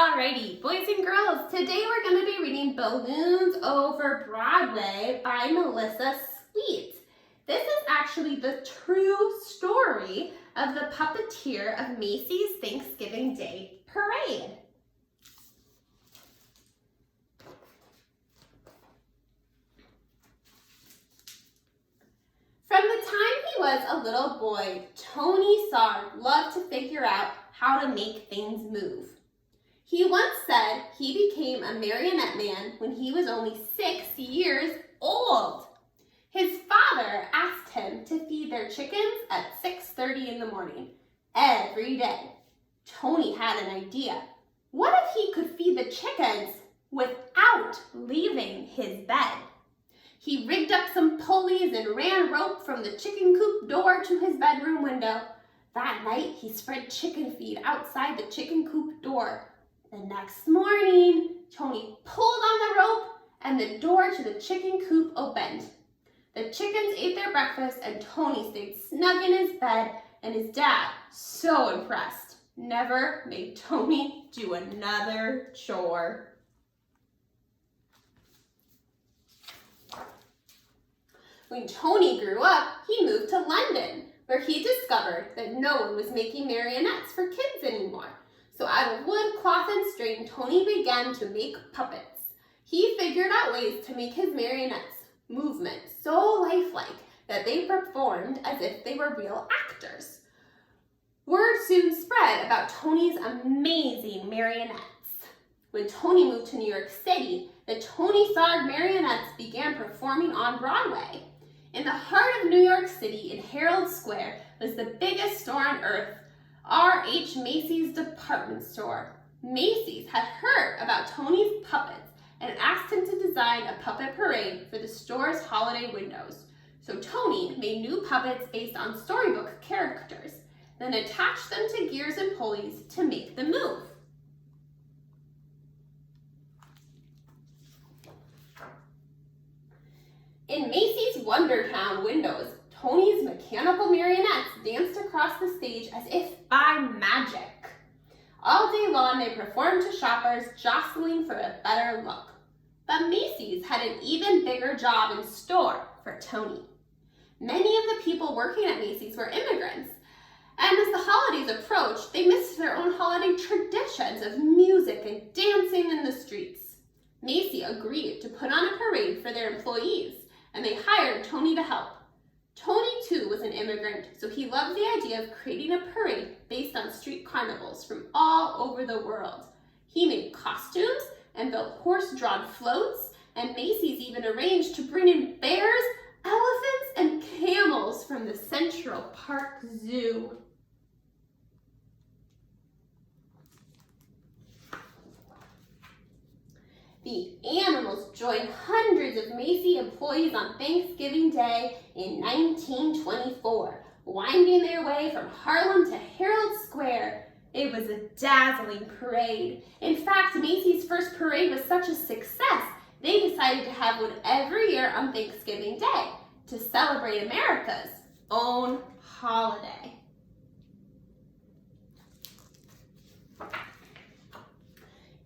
Alrighty, boys and girls, today we're going to be reading Balloons Over Broadway by Melissa Sweet. This is actually the true story of the puppeteer of Macy's Thanksgiving Day Parade. From the time he was a little boy, Tony Sard loved to figure out how to make things move. He once said he became a marionette man when he was only 6 years old. His father asked him to feed their chickens at 6:30 in the morning every day. Tony had an idea. What if he could feed the chickens without leaving his bed? He rigged up some pulleys and ran rope from the chicken coop door to his bedroom window. That night, he spread chicken feed outside the chicken coop door. The next morning, Tony pulled on the rope and the door to the chicken coop opened. The chickens ate their breakfast and Tony stayed snug in his bed, and his dad, so impressed, never made Tony do another chore. When Tony grew up, he moved to London, where he discovered that no one was making marionettes for kids anymore. So out of wood, cloth, and string, Tony began to make puppets. He figured out ways to make his marionettes' movements so lifelike that they performed as if they were real actors. Word soon spread about Tony's amazing marionettes. When Tony moved to New York City, the Tony Sard marionettes began performing on Broadway. In the heart of New York City, in Herald Square, was the biggest store on earth, R.H. Macy's department store. Macy's had heard about Tony's puppets and asked him to design a puppet parade for the store's holiday windows. So Tony made new puppets based on storybook characters, then attached them to gears and pulleys to make them move. In Macy's Wondertown windows, Tony's mechanical marionettes danced across the stage as if by magic. All day long, they performed to shoppers, jostling for a better look. But Macy's had an even bigger job in store for Tony. Many of the people working at Macy's were immigrants, and as the holidays approached, they missed their own holiday traditions of music and dancing in the streets. Macy agreed to put on a parade for their employees, and they hired Tony to help. Tony, too, was an immigrant, so he loved the idea of creating a parade based on street carnivals from all over the world. He made costumes and built horse-drawn floats, and Macy's even arranged to bring in bears, elephants, and camels from the Central Park Zoo. The animals joined hundreds of Macy employees on Thanksgiving Day in 1924, winding their way from Harlem to Herald Square. It was a dazzling parade. In fact, Macy's first parade was such a success, they decided to have one every year on Thanksgiving Day to celebrate America's own holiday.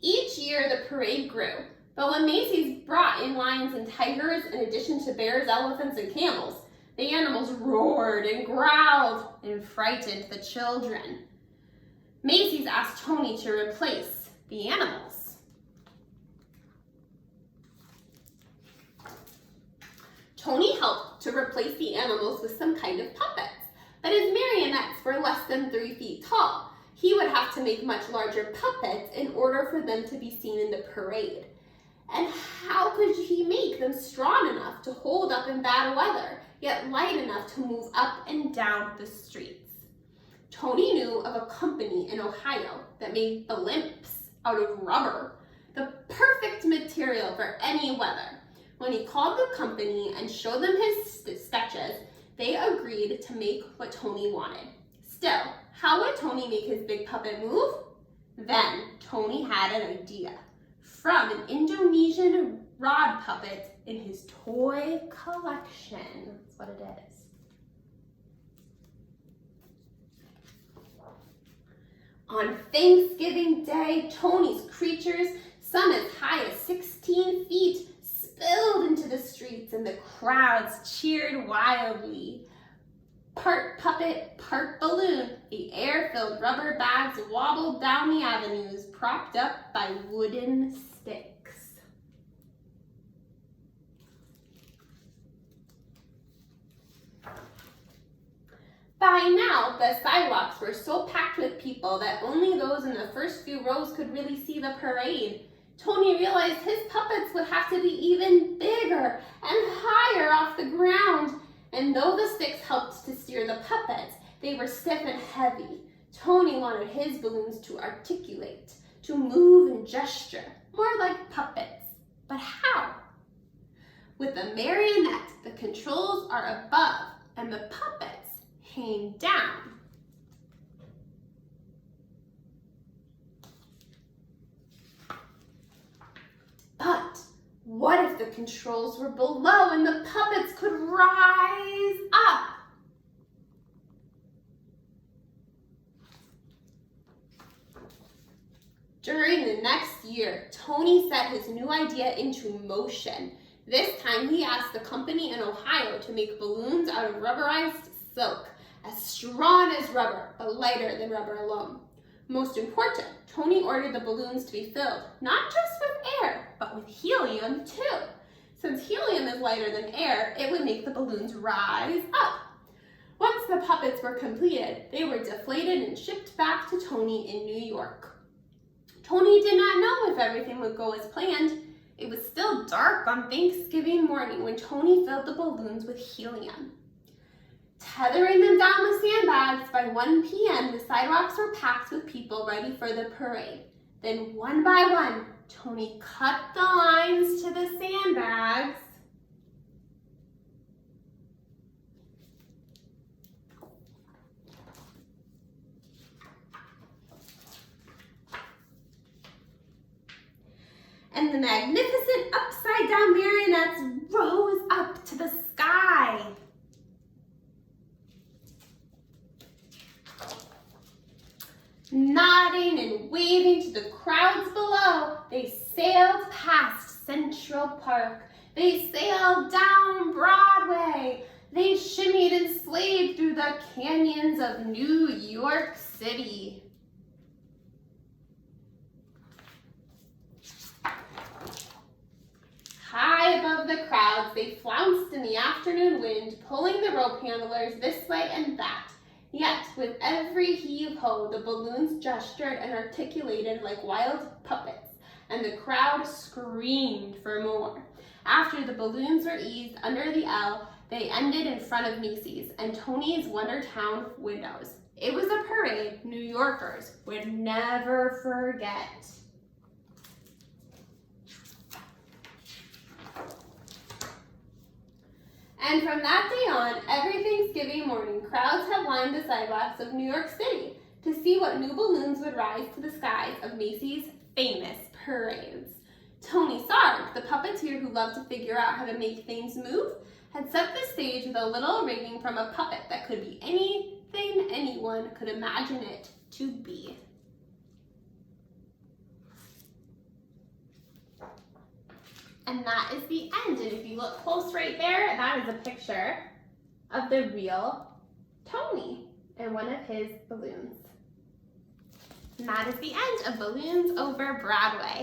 Each year, the parade grew, but when Macy's brought in lions and tigers, in addition to bears, elephants, and camels, the animals roared and growled and frightened the children. Macy's asked Tony to replace the animals. Tony helped to replace the animals with some kind of puppets, but his marionettes were less than 3 feet tall. He would have to make much larger puppets in order for them to be seen in the parade. And how could he make them strong enough to hold up in bad weather, yet light enough to move up and down the streets? Tony knew of a company in Ohio that made blimps out of rubber, the perfect material for any weather. When he called the company and showed them his sketches, they agreed to make what Tony wanted. Still, how would Tony make his big puppet move? Then Tony had an idea. From an Indonesian rod puppet in his toy collection. That's what it is. On Thanksgiving Day, Tony's creatures, some as high as 16 feet, spilled into the streets and the crowds cheered wildly. Part puppet, part balloon, the air-filled rubber bags wobbled down the avenues, propped up by wooden sticks. By now, the sidewalks were so packed with people that only those in the first few rows could really see the parade. Tony realized his puppets would have to be even bigger and higher off the ground. And though the sticks helped to steer the puppets, they were stiff and heavy. Tony wanted his balloons to articulate, to move and gesture, more like puppets. But how? With a marionette, the controls are above and the puppets hang down. But what if the controls were below and the puppets could rise up? During the next year, Tony set his new idea into motion. This time he asked the company in Ohio to make balloons out of rubberized silk, as strong as rubber, but lighter than rubber alone. Most important, Tony ordered the balloons to be filled, not just with air, but with helium too. Since helium is lighter than air, it would make the balloons rise up. Once the puppets were completed, they were deflated and shipped back to Tony in New York. Tony did not know if everything would go as planned. It was still dark on Thanksgiving morning when Tony filled the balloons with helium. Tethering them down with sandbags, by 1 p.m., the sidewalks were packed with people ready for the parade. Then one by one, Tony cut the lines to the sandbags. And the magnificent upside-down marionettes rose up to the sky. Nodding and waving to the crowds below, they sailed past Central Park. They sailed down Broadway. They shimmied and slayed through the canyons of New York City. High above the crowds, they flounced in the afternoon wind, pulling the rope handlers this way and that. Yet, with every heave-ho, the balloons gestured and articulated like wild puppets, and the crowd screamed for more. After the balloons were eased under the L, they ended in front of Macy's and Tony's Wondertown windows. It was a parade New Yorkers would never forget. And from that day on, every Thanksgiving morning, crowds have lined the sidewalks of New York City to see what new balloons would rise to the skies of Macy's famous parades. Tony Sarg, the puppeteer who loved to figure out how to make things move, had set the stage with a little rigging from a puppet that could be anything anyone could imagine it to be. And that is the end. And if you look close right there, that is a picture of the real Tony and one of his balloons. And that is the end of Balloons Over Broadway.